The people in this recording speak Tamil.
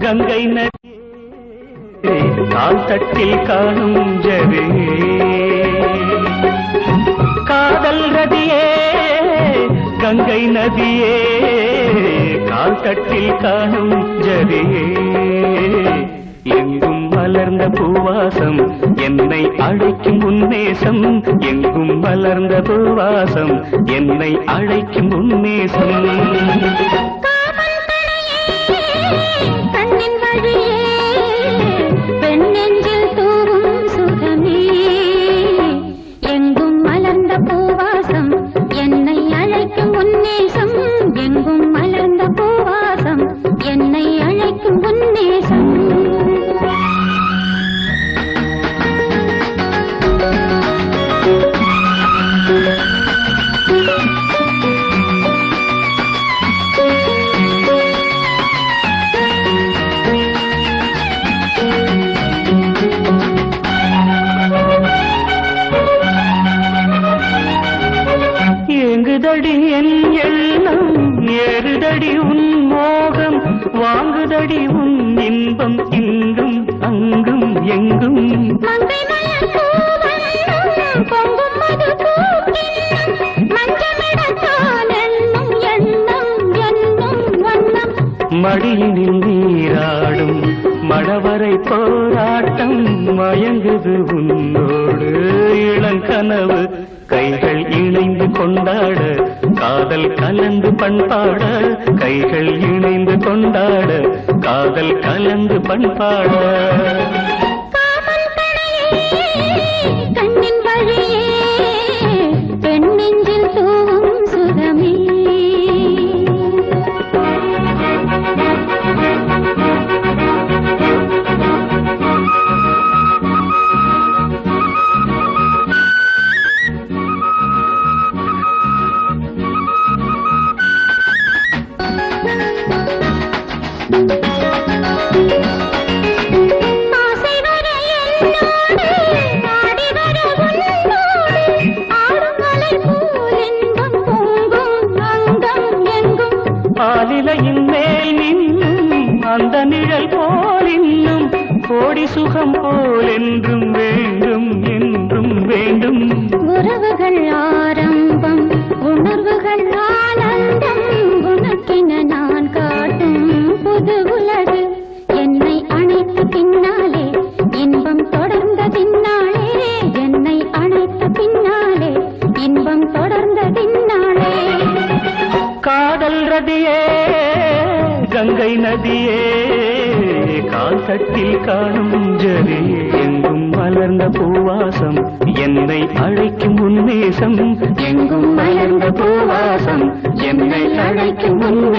கங்கை நதியே கால் தட்டில் காணும் ஜரியே காதல் ரதியே கங்கை நதியே கால் தட்டில் காணும் ஜரியே எங்கும் மலர்ந்த பூவாசம் என்னை அழைக்கும் உன்னேசம் எங்கும் மலர்ந்த பூவாசம் என்னை அழைக்கும் உன்னேசம் ஏங்குதடி என் எண்ணம் ஏறுதடி உன் மோகம் வாங்குதடி உன் இன்பம் இங்கும் அங்கும் எங்கும் மடியினில் நீராடும் மழவரை போராட்டம் மயங்குது உன்னோடு இளங்கனவு கைகள் இணைந்து கொண்டாட காதல் கலந்து பண்பாட கைகள் இணைந்து கொண்டாட காதல் கலந்து பண்பாட கண்ணின் வழியே பெண் நெஞ்சில் தூவும் சுகமே ஆலிலையின் மேல் நின்னும் அந்த நிழல் போல் இன்னும் கோடி சுகம் போல் என்றும் வேண்டும் என்றும் வேண்டும் உறவுகள் ஆரம்பம் உணர்வுகள் ஆனந்தம் உனக்கென நான் காட்டும் புது உலகு என்னை அணைத்த பின்னாலே இன்பம் தொடர்ந்த பின்னாலே என்னை அணைத்த பின்னாலே இன்பம் தொடர்ந்த பின்னாலே காதல் ரதியே கங்கை நதியே கால் தட்டில் காணும் ஜரியே எங்கும் மலர்ந்த பூவாசம் என்னை அழைக்கும் உன்னேசம் எங்கும் மலர்ந்த பூவாசம் என்னை அழைக்கும் உன்னேசம்